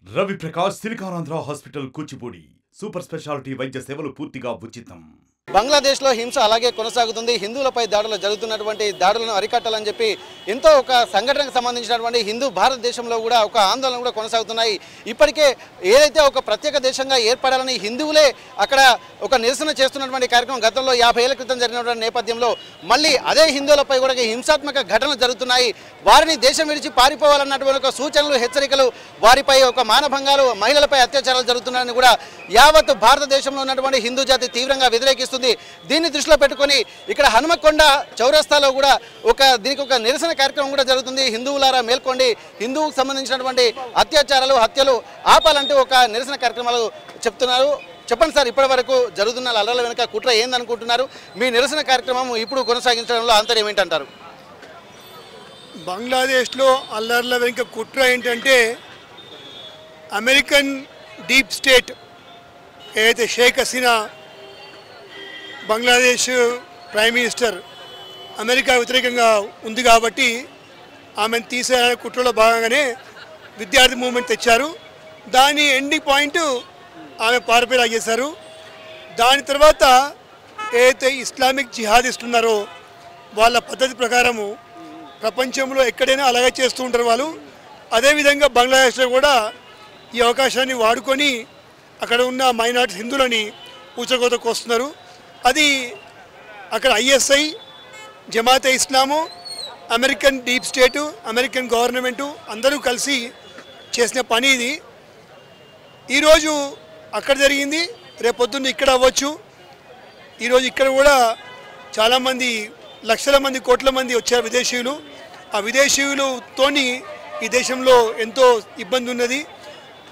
Ravi Prakash Siliconandhra hospital Kuchipudi super speciality వైద్య సేవలు పూర్తిగా ఉచితం. బంగ్లాదేశ్లో హింస అలాగే కొనసాగుతుంది. హిందువులపై దాడులు జరుగుతున్నటువంటి దాడులను అరికట్టాలని చెప్పి ఎంతో ఒక సంఘటనకు సంబంధించినటువంటి హిందూ భారతదేశంలో కూడా ఒక ఆందోళన కూడా కొనసాగుతున్నాయి. ఇప్పటికే ఏదైతే ఒక ప్రత్యేక దేశంగా ఏర్పడాలని హిందువులే అక్కడ ఒక నిరసన చేస్తున్నటువంటి కార్యక్రమం గతంలో 50 ఏళ్ల క్రితం జరిగినటువంటి నేపథ్యంలో మళ్ళీ అదే హిందువులపై కూడా హింసాత్మక ఘటనలు జరుగుతున్నాయి. వారిని దేశం విడిచి పారిపోవాలన్నటువంటి ఒక సూచనలు, హెచ్చరికలు, వారిపై ఒక మానభంగాలు, మహిళలపై అత్యాచారాలు జరుగుతున్నాయని కూడా యావత్ భారతదేశంలో ఉన్నటువంటి హిందూ జాతి తీవ్రంగా వ్యతిరేకిస్తుంది. దీన్ని దృష్టిలో పెట్టుకొని ఇక్కడ హనుమకొండ చౌరస్తాలో కూడా దీనికి ఒక నిరసన కార్యక్రమం కూడా జరుగుతుంది. హిందువులారా మేల్కోండి, హిందువుకు సంబంధించినటువంటి అత్యాచారాలు, హత్యలు ఆపాలంటూ ఒక నిరసన కార్యక్రమాలు చెప్తున్నారు. చెప్పండి సార్, ఇప్పటి వరకు జరుగుతున్న అల్లర్ల వెనుక కుట్ర ఏందనుకుంటున్నారు? మీ నిరసన కార్యక్రమం ఇప్పుడు కొనసాగించడంలో ఆంతర్యం ఏంటంటారు? బంగ్లాదేశ్లో అల్లర్ల వెనుక కుట్ర ఏంటంటే అమెరికన్ డీప్ స్టేట్ ఏదైతే Sheikh Hasina Bangladesh prime minister America వ్యతిరేకంగా ఉంది కాబట్టి ఆమెను తీసేయాలనే కుట్రలో భాగంగానే విద్యార్థి మూవ్మెంట్ తెచ్చారు. దాని ఎండింగ్ పాయింట్ ఆమె పారిపోయేలా చేశారు. దాని తర్వాత ఏదైతే ఇస్లామిక్ జిహాదిస్టులు ఉన్నారో వాళ్ళ పద్ధతి ప్రకారము ప్రపంచంలో ఎక్కడైనా అలాగే చేస్తూ ఉంటారు వాళ్ళు. అదేవిధంగా బంగ్లాదేశ్లో కూడా ఈ అవకాశాన్ని వాడుకొని అక్కడ ఉన్న మైనారిటీ హిందువులని ఊచకోతకు వస్తున్నారు. అది అక్కడ ISI, Jamaate Islami, American deep state, American government అందరూ కలిసి చేసిన పని ఇది. ఈరోజు అక్కడ జరిగింది, రేపొద్దున్న ఇక్కడ అవ్వచ్చు. ఈరోజు ఇక్కడ కూడా చాలామంది, లక్షల మంది, కోట్ల మంది వచ్చారు విదేశీయులు. ఆ విదేశీయులతోని ఈ దేశంలో ఎంతో ఇబ్బంది ఉన్నది.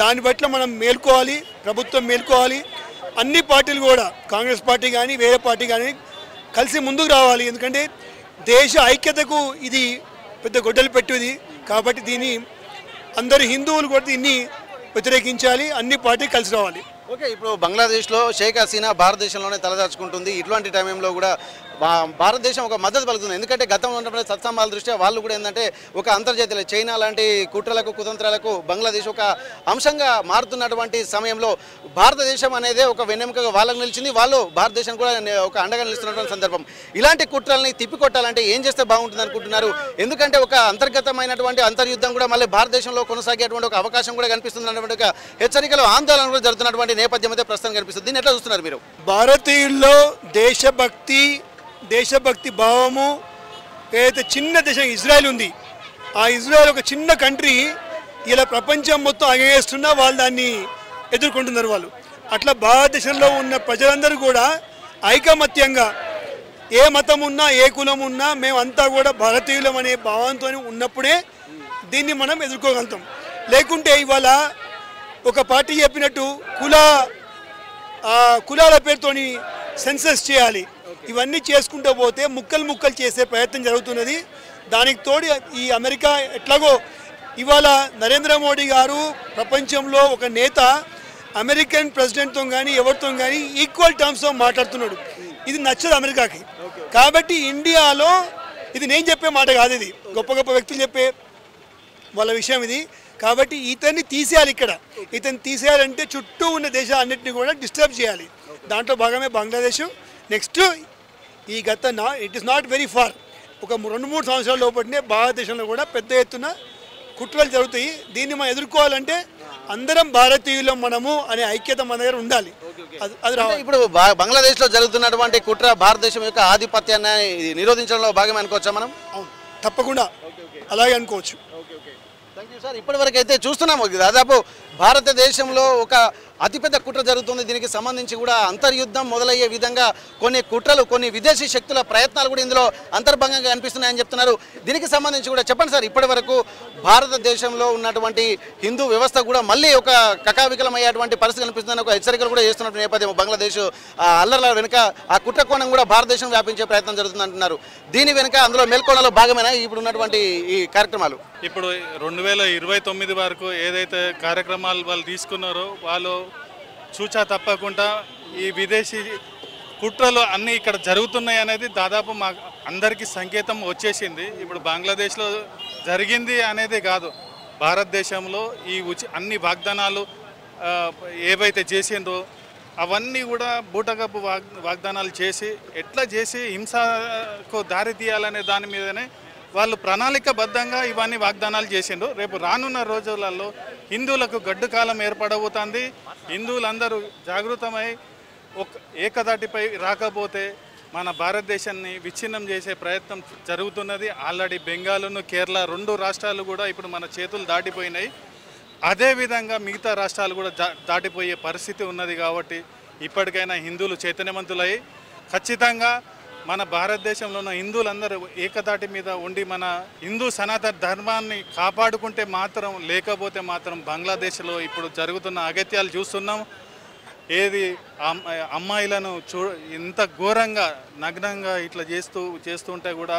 దాన్ని బట్టి మనం మేల్కోవాలి, ప్రభుత్వం మేల్కోవాలి. అన్ని పార్టీలు కూడా, కాంగ్రెస్ పార్టీ కానీ వేరే పార్టీ కానీ కలిసి ముందుకు రావాలి. ఎందుకంటే దేశ ఐక్యతకు ఇది పెద్ద గొడ్డలు పెట్టేది కాబట్టి దీన్ని అందరు హిందువులు కూడా దీన్ని వ్యతిరేకించాలి. అన్ని పార్టీలు కలిసి రావాలి. ఓకే, ఇప్పుడు బంగ్లాదేశ్లో షేక్ హసీనా భారతదేశంలోనే తలదాచుకుంటుంది. ఇట్లాంటి టైంలో కూడా భారతదేశం ఒక మద్దతు పలుకుతుంది. ఎందుకంటే గతంలో ఉన్నటువంటి సత్సంబాల దృష్ట్యా వాళ్ళు కూడా ఏంటంటే ఒక అంతర్జాతీయ చైనా లాంటి కుట్రలకు, కుతంత్రాలకు బంగ్లాదేశ్ ఒక అంశంగా మారుతున్నటువంటి సమయంలో భారతదేశం అనేది ఒక వెన్నెముకగా వాళ్ళకు నిలిచింది. వాళ్ళు భారతదేశం కూడా ఒక అండగా నిలుస్తున్నటువంటి సందర్భం. ఇలాంటి కుట్రల్ని తిప్పికొట్టాలంటే ఏం చేస్తే బాగుంటుంది అనుకుంటున్నారు? ఎందుకంటే ఒక అంతర్గతమైనటువంటి అంతర్యుద్ధం కూడా మళ్ళీ భారతదేశంలో కొనసాగేటువంటి ఒక అవకాశం కూడా కనిపిస్తుంది అన్నటువంటి ఒక హెచ్చరికలు, ఆందోళన కూడా జరుగుతున్నటువంటి నేపథ్యం అయితే ప్రస్తుతం కనిపిస్తుంది. దీన్ని ఎట్లా చూస్తున్నారు మీరు? భారతీయుల్లో దేశభక్తి భావము ఏదైతే చిన్న దేశం ఇజ్రాయెల్ ఉంది, ఆ ఇజ్రాయెల్ ఒక చిన్న కంట్రీ, ఇలా ప్రపంచం మొత్తం అగేస్తున్నా వాళ్ళు దాన్ని ఎదుర్కొంటున్నారు. వాళ్ళు అట్లా భారతదేశంలో ఉన్న ప్రజలందరూ కూడా ఐకమత్యంగా ఏ మతం ఉన్నా, ఏ కులం ఉన్నా మేమంతా కూడా భారతీయులం అనే భావంతో ఉన్నప్పుడే దీన్ని మనం ఎదుర్కోగలుగుతాం. లేకుంటే ఇవాళ ఒక పార్టీ చెప్పినట్టు కులాల పేరుతోని సెన్సస్ చేయాలి, ఇవన్నీ చేసుకుంటూ పోతే ముక్కలు చేసే ప్రయత్నం జరుగుతున్నది. దానికి తోడు ఈ అమెరికా ఎట్లాగో ఇవాళ నరేంద్ర మోడీ గారు ప్రపంచంలో ఒక నేత అమెరికన్ ప్రెసిడెంట్తో కానీ ఎవరితో కానీ ఈక్వల్ టర్మ్స్తో మాట్లాడుతున్నాడు. ఇది నచ్చదు అమెరికాకి. కాబట్టి ఇండియాలో ఇది నేను చెప్పే మాట కాదు, ఇది గొప్ప గొప్ప వ్యక్తులు చెప్పే వాళ్ళ విషయం ఇది. కాబట్టి ఇతన్ని తీసేయాలి. ఇక్కడ ఇతన్ని తీసేయాలంటే చుట్టూ ఉన్న దేశాలన్నింటినీ కూడా డిస్టర్బ్ చేయాలి. దాంట్లో భాగమే బంగ్లాదేశ్. నెక్స్ట్ ఈ it is not very far, ఒక 2-3 సంవత్సరాల లోపలనే భారతదేశంలో కూడా పెద్ద ఎత్తున కుట్రలు జరుగుతాయి. దీన్ని మనం ఎదుర్కోవాలంటే అందరం భారతీయులం మనము అనే ఐక్యత మన దగ్గర ఉండాలి. అది ఇప్పుడు బంగ్లాదేశ్లో జరుగుతున్నటువంటి కుట్ర భారతదేశం యొక్క ఆధిపత్యాన్ని నిరోధించడంలో భాగమే అనుకోవచ్చా మనం? తప్పకుండా అలాగే అనుకోవచ్చు. Thank you sir. ఇప్పటివరకు అయితే చూస్తున్నాము దాదాపు భారతదేశంలో ఒక అతిపెద్ద కుట్ర జరుగుతుంది. దీనికి సంబంధించి కూడా అంతర్యుద్ధం మొదలయ్యే విధంగా కొన్ని కుట్రలు, కొన్ని విదేశీ శక్తుల ప్రయత్నాలు కూడా ఇందులో అంతర్భంగంగా కనిపిస్తున్నాయని చెప్తున్నారు. దీనికి సంబంధించి కూడా చెప్పండి సార్, ఇప్పటి వరకు భారతదేశంలో ఉన్నటువంటి హిందూ వ్యవస్థ కూడా మళ్ళీ ఒక కకావికలమయ్యేటువంటి పరిస్థితి కనిపిస్తుందని ఒక హెచ్చరికలు కూడా చేస్తున్న నేపథ్యం బంగ్లాదేశ్ అల్లర్ల వెనుక ఆ కుట్ర కోణం కూడా భారతదేశం వ్యాపించే ప్రయత్నం జరుగుతుంది అంటున్నారు. దీని వెనుక అందులో మేల్కొనలో భాగమైన ఇప్పుడు ఉన్నటువంటి ఈ కార్యక్రమాలు ఇప్పుడు 2029 వరకు ఏదైతే కార్యక్రమాలు వాళ్ళు తీసుకున్నారో వాళ్ళు చూచా తప్పకుండా ఈ విదేశీ కుట్రలు అన్నీ ఇక్కడ జరుగుతున్నాయి అనేది దాదాపు మా అందరికీ సంకేతం వచ్చేసింది. ఇప్పుడు బంగ్లాదేశ్లో జరిగింది అనేది కాదు, భారతదేశంలో ఈ అన్ని వాగ్దానాలు ఏవైతే చేసిందో అవన్నీ కూడా బూటకపు వాగ్దానాలు చేసి ఎట్లా చేసి హింసకు దారి తీయాలనే దాని మీదనే వాళ్ళు ప్రణాళికబద్ధంగా ఇవన్నీ వాగ్దానాలు చేసిండ్రు. రేపు రానున్న రోజులలో హిందువులకు గడ్డు కాలం ఏర్పడబోతుంది. హిందువులందరూ జాగృతమై ఏకదాటిపై రాకపోతే మన భారతదేశాన్ని విచ్ఛిన్నం చేసే ప్రయత్నం జరుగుతున్నది. ఆల్రెడీ బెంగాల్ను కేరళ 2 రాష్ట్రాలు కూడా ఇప్పుడు మన చేతులు దాటిపోయినాయి. అదేవిధంగా మిగతా రాష్ట్రాలు కూడా దాటిపోయే పరిస్థితి ఉన్నది. కాబట్టి ఇప్పటికైనా హిందువులు చైతన్యవంతులై ఖచ్చితంగా మన భారతదేశంలో ఉన్న హిందువులందరూ ఏకతాటి మీద ఉండి మన హిందూ సనాతన ధర్మాన్ని కాపాడుకుంటే మాత్రం, లేకపోతే మాత్రం బంగ్లాదేశ్లో ఇప్పుడు జరుగుతున్న అగత్యాలు చూస్తున్నాం. ఏది అమ్మాయిలను ఇంత ఘోరంగా నగ్నంగా ఇట్లా చేస్తుంటే కూడా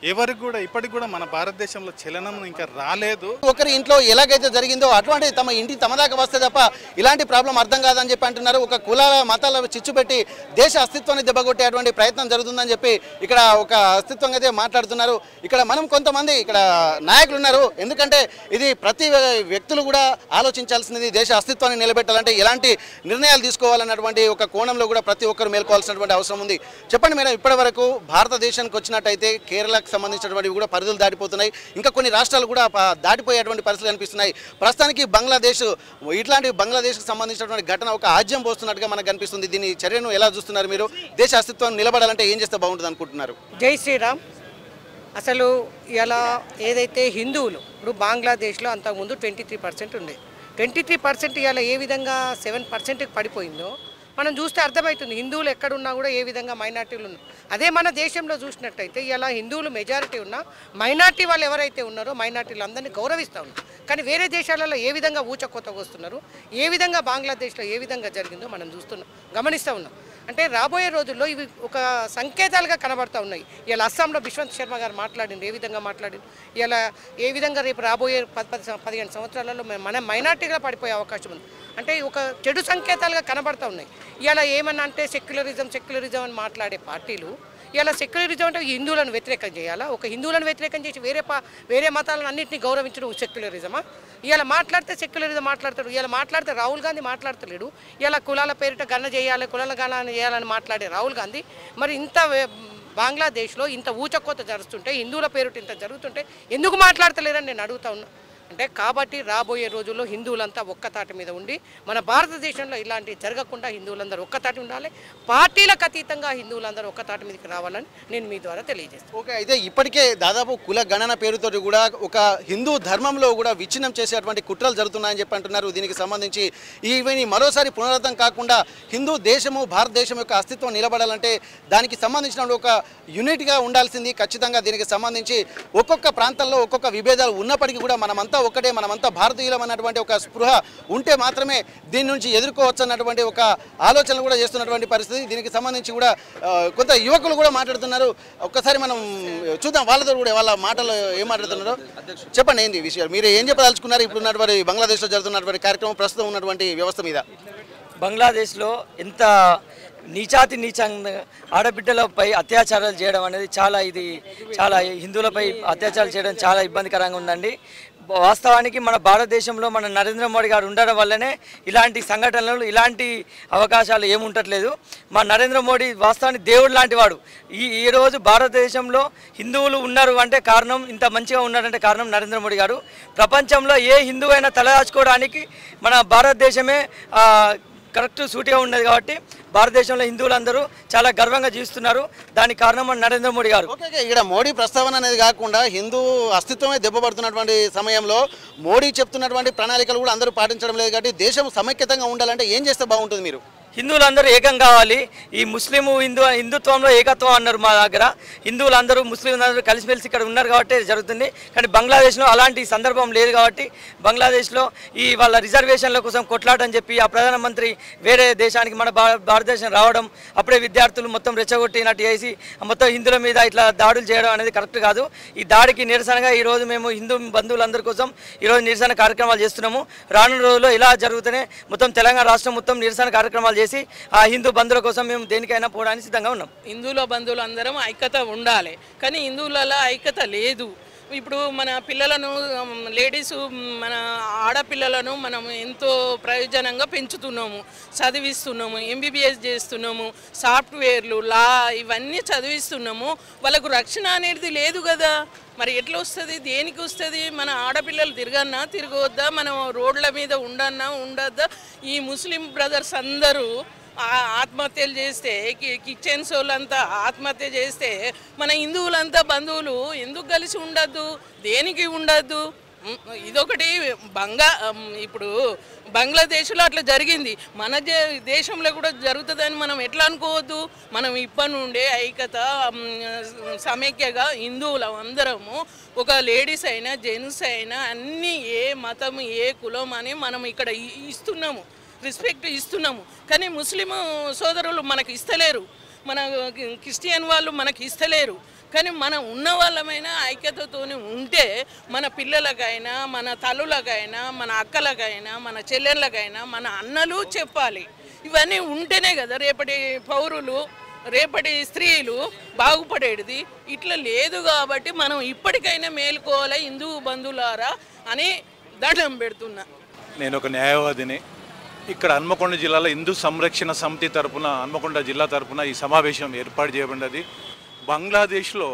ఎవరికి కూడా ఇప్పటికి కూడా మన భారతదేశంలో చలనం ఇంకా రాలేదు. ఒకరి ఇంట్లో ఎలాగైతే జరిగిందో అటువంటి తమ ఇంటి తమ దాకా వస్తే తప్ప ఇలాంటి ప్రాబ్లం అర్థం కాదని చెప్పి అంటున్నారు. ఒక కులాల మతాల చిచ్చు పెట్టి దేశ అస్తిత్వాన్ని దెబ్బకొట్టేటువంటి ప్రయత్నం జరుగుతుందని చెప్పి ఇక్కడ ఒక అస్తిత్వం అయితే మాట్లాడుతున్నారు. ఇక్కడ మనం కొంతమంది ఇక్కడ నాయకులు ఉన్నారు. ఎందుకంటే ఇది ప్రతి వ్యక్తులు కూడా ఆలోచించాల్సినది. దేశ అస్తిత్వాన్ని నిలబెట్టాలంటే ఎలాంటి నిర్ణయాలు తీసుకోవాలన్నటువంటి ఒక కోణంలో కూడా ప్రతి ఒక్కరు మేల్కోవాల్సినటువంటి అవసరం ఉంది. చెప్పండి మేడం, ఇప్పటి వరకు భారతదేశానికి వచ్చినట్టయితే కేరళ సంబంధించినటువంటి కూడా పరిధులు దాటిపోతున్నాయి. ఇంకా కొన్ని రాష్ట్రాలు కూడా దాటిపోయేటువంటి పరిస్థితులు కనిపిస్తున్నాయి. ప్రస్తుతానికి బంగ్లాదేశ్ ఇట్లాంటి బంగ్లాదేశ్కి సంబంధించినటువంటి ఘటన ఒక ఆజ్యం పోస్తున్నట్టుగా మనకు కనిపిస్తుంది. దీని చర్యను ఎలా చూస్తున్నారు మీరు? దేశ అస్తిత్వం నిలబడాలంటే ఏం చేస్తే బాగుంటుంది అనుకుంటున్నారు? జై శ్రీరామ్. అసలు ఇలా ఏదైతే హిందువులు ఇప్పుడు బంగ్లాదేశ్లో అంతకుముందు 23% ఉంది. 23% ఇలా ఏ విధంగా 7%కి పడిపోయిందో మనం చూస్తే అర్థమవుతుంది. హిందువులు ఎక్కడున్నా కూడా ఏ విధంగా మైనార్టీలు ఉన్నారు. అదే మన దేశంలో చూసినట్టయితే ఇలా హిందువులు మెజారిటీ ఉన్నా మైనార్టీ వాళ్ళు ఎవరైతే ఉన్నారో మైనార్టీలు అందరినీ గౌరవిస్తూ ఉన్నారు. కానీ వేరే దేశాలలో ఏ విధంగా ఊచకొత్తగా వస్తున్నారు, ఏ విధంగా బంగ్లాదేశ్లో ఏ విధంగా జరిగిందో మనం గమనిస్తూ ఉన్నాం. అంటే రాబోయే రోజుల్లో ఇవి ఒక సంకేతాలుగా కనబడుతూ ఉన్నాయి. ఇలా అస్సాంలో బిశ్వంత్ శర్మ గారు మాట్లాడింది, ఏ విధంగా మాట్లాడింది, ఇలా ఏ విధంగా రేపు రాబోయే 10-15 సంవత్సరాలలో మన మైనార్టీగా పడిపోయే అవకాశం ఉంది. అంటే ఒక చెడు సంకేతాలుగా కనబడుతూ ఉన్నాయి. ఇలా ఏమన్నా అంటే సెక్యులరిజం అని మాట్లాడే పార్టీలు ఇలా సెక్యులరిజం అంటే హిందువులను వ్యతిరేకం చేయాలా? ఒక హిందువులను వ్యతిరేకం చేసి వేరే మతాలను అన్నింటినీ గౌరవించడం సెక్యులరిజమా? ఇలా మాట్లాడితే సెక్యులరిజం మాట్లాడతాడు. ఇలా మాట్లాడితే రాహుల్ గాంధీ మాట్లాడతలేడు. ఇలా కులాల పేరిట గన్న చేయాలి, కులాల గణన చేయాలని మాట్లాడే రాహుల్ గాంధీ మరి ఇంత బంగ్లాదేశ్లో ఇంత ఊచకోత జరుగుతుంటే, హిందువుల పేరిట ఇంత జరుగుతుంటే ఎందుకు మాట్లాడతలేరని నేను అడుగుతా ఉన్నా. అంటే కాబట్టి రాబోయే రోజుల్లో హిందువులంతా ఒక్కతాటి మీద ఉండి మన భారతదేశంలో ఇలాంటివి జరగకుండా హిందువులందరూ ఒక్కతాటి ఉండాలి. పార్టీలకు అతీతంగా హిందువులందరూ ఒక్కతాటి మీదకి రావాలని నేను మీ ద్వారా తెలియజేస్తాను. ఓకే, అయితే ఇప్పటికే దాదాపు కుల గణన పేరుతో కూడా ఒక హిందూ ధర్మంలో కూడా విచ్ఛిన్నం చేసేటువంటి కుట్రలు జరుగుతున్నాయని చెప్పి అంటున్నారు. దీనికి సంబంధించి ఇవన్నీ మరోసారి పునరావృతం కాకుండా హిందూ దేశము భారతదేశం యొక్క అస్తిత్వం నిలబడాలంటే దానికి సంబంధించిన ఒక యూనిట్గా ఉండాల్సింది. ఖచ్చితంగా దీనికి సంబంధించి ఒక్కొక్క ప్రాంతాల్లో ఒక్కొక్క విభేదాలు ఉన్నప్పటికీ కూడా మనమంతా ఒక్కటే, మనమంతా భారతీయులం అన్నటువంటి ఒక స్పృహ ఉంటే మాత్రమే దీని నుంచి ఎదుర్కోవచ్చు అన్నటువంటి ఒక ఆలోచనలు కూడా చేస్తున్నటువంటి పరిస్థితి. దీనికి సంబంధించి కూడా కొంత యువకులు కూడా మాట్లాడుతున్నారు. ఒక్కసారి మనం చూద్దాం వాళ్ళతో కూడా, వాళ్ళ మాటలు ఏం మాట్లాడుతున్నారో. చెప్పండి, ఏంది విషయాలు, మీరు ఏం చెప్పదలుచుకున్నారు ఇప్పుడు ఉన్నటువంటి బంగ్లాదేశ్లో జరుగుతున్నటువంటి కార్యక్రమం, ప్రస్తుతం ఉన్నటువంటి వ్యవస్థ మీద? బంగ్లాదేశ్లో ఎంత నీచంగా ఆడబిడ్డలపై అత్యాచారాలు చేయడం అనేది చాలా హిందువులపై అత్యాచారాలు చేయడం చాలా ఇబ్బందికరంగా ఉందండి. వాస్తవానికి మన భారతదేశంలో మన నరేంద్ర మోడీ గారు ఉండడం వల్లనే ఇలాంటి సంఘటనలు, ఇలాంటి అవకాశాలు ఏముంటట్లేదు. మా నరేంద్ర మోడీ వాస్తవానికి దేవుడు లాంటి వాడు. ఈరోజు భారతదేశంలో హిందువులు ఉన్నారు అంటే కారణం, ఇంత మంచిగా ఉన్నారంటే కారణం నరేంద్ర మోడీ గారు. ప్రపంచంలో ఏ హిందువు అయినా తలదాచుకోవడానికి మన భారతదేశమే కరెక్ట్ సూటిగా ఉన్నది. కాబట్టి భారతదేశంలో హిందువులందరూ చాలా గర్వంగా జీవిస్తున్నారు. దానికి కారణం నరేంద్ర మోడీ గారు. ఓకే, ఇక్కడ మోడీ ప్రస్తావన అనేది కాకుండా హిందూ అస్తిత్వమే దెబ్బపడుతున్నటువంటి సమయంలో మోడీ చెప్తున్నటువంటి ప్రణాళికలు కూడా అందరూ పాటించడం లేదు. కాబట్టి దేశం సమైక్యతంగా ఉండాలంటే ఏం చేస్తే బాగుంటుంది? మీరు హిందువులందరూ ఏకం కావాలి. ఈ హిందుత్వంలో ఏకత్వం అన్నారు మా దగ్గర. హిందువులందరూ ముస్లింలందరూ కలిసిమెలిసి ఇక్కడ ఉన్నారు కాబట్టి జరుగుతుంది. కానీ బంగ్లాదేశ్లో అలాంటి సందర్భం లేదు. కాబట్టి బంగ్లాదేశ్లో వాళ్ళ రిజర్వేషన్ల కోసం కొట్లాడని చెప్పి ఆ ప్రధానమంత్రి వేరే దేశానికి మన భారతదేశం రావడం, అప్పుడే విద్యార్థులు మొత్తం రెచ్చగొట్టినట్టు చేసి మొత్తం హిందువుల మీద ఇట్లా దాడులు చేయడం అనేది కరెక్ట్ కాదు. ఈ దాడికి నిరసనగా ఈరోజు మేము హిందూ బంధువులందరి కోసం ఈరోజు నిరసన కార్యక్రమాలు చేస్తున్నాము. రానున్న రోజుల్లో ఇలా జరుగుతూనే మొత్తం తెలంగాణ రాష్ట్రం మొత్తం నిరసన కార్యక్రమాలు చేసి ఆ హిందూ బంధువుల కోసం మేము దేనికైనా పోవడానికి సిద్ధంగా ఉన్నాం. హిందువుల బంధువులు అందరం ఐక్యత ఉండాలి. కానీ హిందువులలో ఐక్యత లేదు. ఇప్పుడు మన పిల్లలను లేడీసు మన ఆడపిల్లలను మనం ఎంతో ప్రయోజనంగా పెంచుతున్నాము, చదివిస్తున్నాము, ఎంబీబీఎస్ చేస్తున్నాము, సాఫ్ట్వేర్లు, లా ఇవన్నీ చదివిస్తున్నాము. వాళ్ళకు రక్షణ అనేది లేదు కదా. మరి ఎట్లా వస్తుంది, దేనికి వస్తుంది? మన ఆడపిల్లలు తిరగన్నా తిరగవద్దా, మనం రోడ్ల మీద ఉండద్దా? ఈ ముస్లిం బ్రదర్స్ అందరూ ఆత్మహత్యలు చేస్తే, కిచెన్స్ వాళ్ళంతా ఆత్మహత్య చేస్తే మన హిందువులంతా బంధువులు ఎందుకు కలిసి ఉండద్దు, దేనికి ఉండద్దు? ఇదొకటి ఇప్పుడు బంగ్లాదేశ్లో అట్లా జరిగింది, మన దేశంలో కూడా జరుగుతుందని మనం ఎట్లా అనుకోవద్దు? మనం ఇప్పటి నుండే ఐక్యత సమైక్యగా హిందువులం అందరము, ఒక లేడీస్ అయినా జెంట్స్ అయినా అన్నీ ఏ మతం ఏ కులం అని మనం ఇక్కడ ఇస్తున్నాము, రెస్పెక్ట్ ఇస్తున్నాము. కానీ ముస్లిం సోదరులు మనకు ఇస్తలేరు, మన క్రిస్టియన్ వాళ్ళు మనకి ఇస్తలేరు. కానీ మనం ఉన్న వాళ్ళమైనా ఐక్యతతో ఉంటే మన పిల్లలకైనా, మన తల్లులకైనా, మన అక్కలకైనా, మన చెల్లెళ్ళకైనా, మన అన్నలు చెప్పాలి. ఇవన్నీ ఉంటేనే కదా రేపటి పౌరులు, రేపటి స్త్రీలు బాగుపడేది. ఇట్లా లేదు కాబట్టి మనం ఇప్పటికైనా మేలుకోవాలి హిందూ బంధువులారా అని దండం పెడుతున్నా. నేను ఒక న్యాయవాదిని. ఇక్కడ హన్మకొండ జిల్లాలో హిందూ సంరక్షణ సమితి తరపున, హన్మకొండ జిల్లా తరపున ఈ సమావేశం ఏర్పాటు చేయబడినది. బంగ్లాదేశ్లో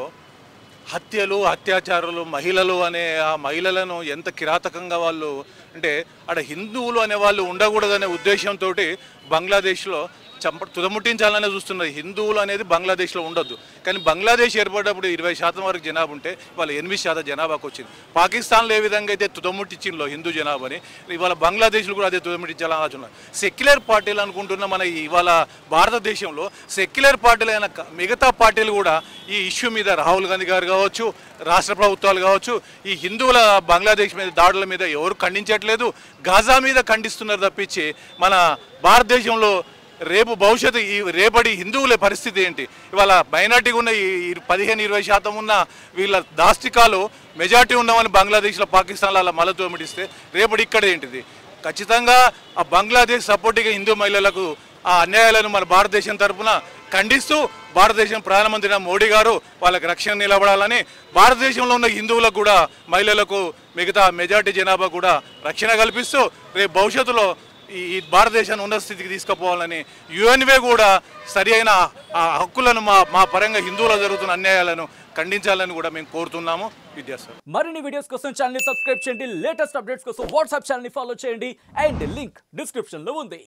హత్యలు, అత్యాచారాలు, మహిళలు అనే ఆ మహిళలను ఎంత కిరాతకంగా వాళ్ళు, అంటే అక్కడ హిందువులు అనే వాళ్ళు ఉండకూడదనే ఉద్దేశంతో బంగ్లాదేశ్లో తుదముట్టించాలనే చూస్తున్నారు. హిందువులు అనేది బంగ్లాదేశ్లో ఉండొద్దు. కానీ బంగ్లాదేశ్ ఏర్పడినప్పుడు 20% వరకు జనాభా ఉంటే ఇవాళ 8% జనాభాకు వచ్చింది. పాకిస్తాన్లో ఏ విధంగా అయితే తుదముట్టించిందో హిందూ జనాభాని, ఇవాళ బంగ్లాదేశ్లో కూడా అదే తుదముట్టించాలని ఆలోచన. సెక్యులర్ పార్టీలు అనుకుంటున్న మన ఇవాళ భారతదేశంలో సెక్యులర్ పార్టీలు అయిన మిగతా పార్టీలు కూడా ఈ ఇష్యూ మీద రాహుల్ గాంధీ గారు కావచ్చు, రాష్ట్ర ప్రభుత్వాలు కావచ్చు, ఈ హిందువుల బంగ్లాదేశ్ మీద దాడుల మీద ఎవరు ఖండించట్లేదు. గాజా మీద ఖండిస్తున్నారు తప్పించి మన భారతదేశంలో రేపు భవిష్యత్తు రేపటి హిందువుల పరిస్థితి ఏంటి? ఇవాళ మైనార్టీగా ఉన్న 15-20% ఉన్న వీళ్ళ దాష్టికాలు మెజార్టీ ఉన్నామని బంగ్లాదేశ్లో, పాకిస్తాన్లో అలా మలతో మిడిస్తే రేపటి ఇక్కడ ఏంటిది? ఖచ్చితంగా ఆ బంగ్లాదేశ్ సపోర్టిగా హిందూ మహిళలకు ఆ అన్యాయాలను మన భారతదేశం తరఫున ఖండిస్తూ భారతదేశం ప్రధానమంత్రి మోడీ గారు వాళ్ళకి రక్షణ నిలబడాలని, భారతదేశంలో ఉన్న హిందువులకు కూడా, మహిళలకు, మిగతా మెజార్టీ జనాభా కూడా రక్షణ కల్పిస్తూ రేపు భవిష్యత్తులో ఈ భారతదేశాన్ని ఉన్నత స్థితికి తీసుకుపోవాలని, యుఎన్వే కూడా సరి అయిన హక్కులను మా పరంగా హిందువులకు జరుగుతున్న అన్యాయాలను ఖండించాలని కూడా మేము కోరుతున్నాము. విద్యాసాగర్. మరిన్ని వీడియోస్ కోసం ఛానల్ ని సబ్స్క్రైబ్ చేయండి, లేటెస్ట్ అప్డేట్స్ కోసం వాట్సాప్ ఛానల్ ని ఫాలో చేయండి, అండ్ లింక్ డిస్క్రిప్షన్ లో ఉంది.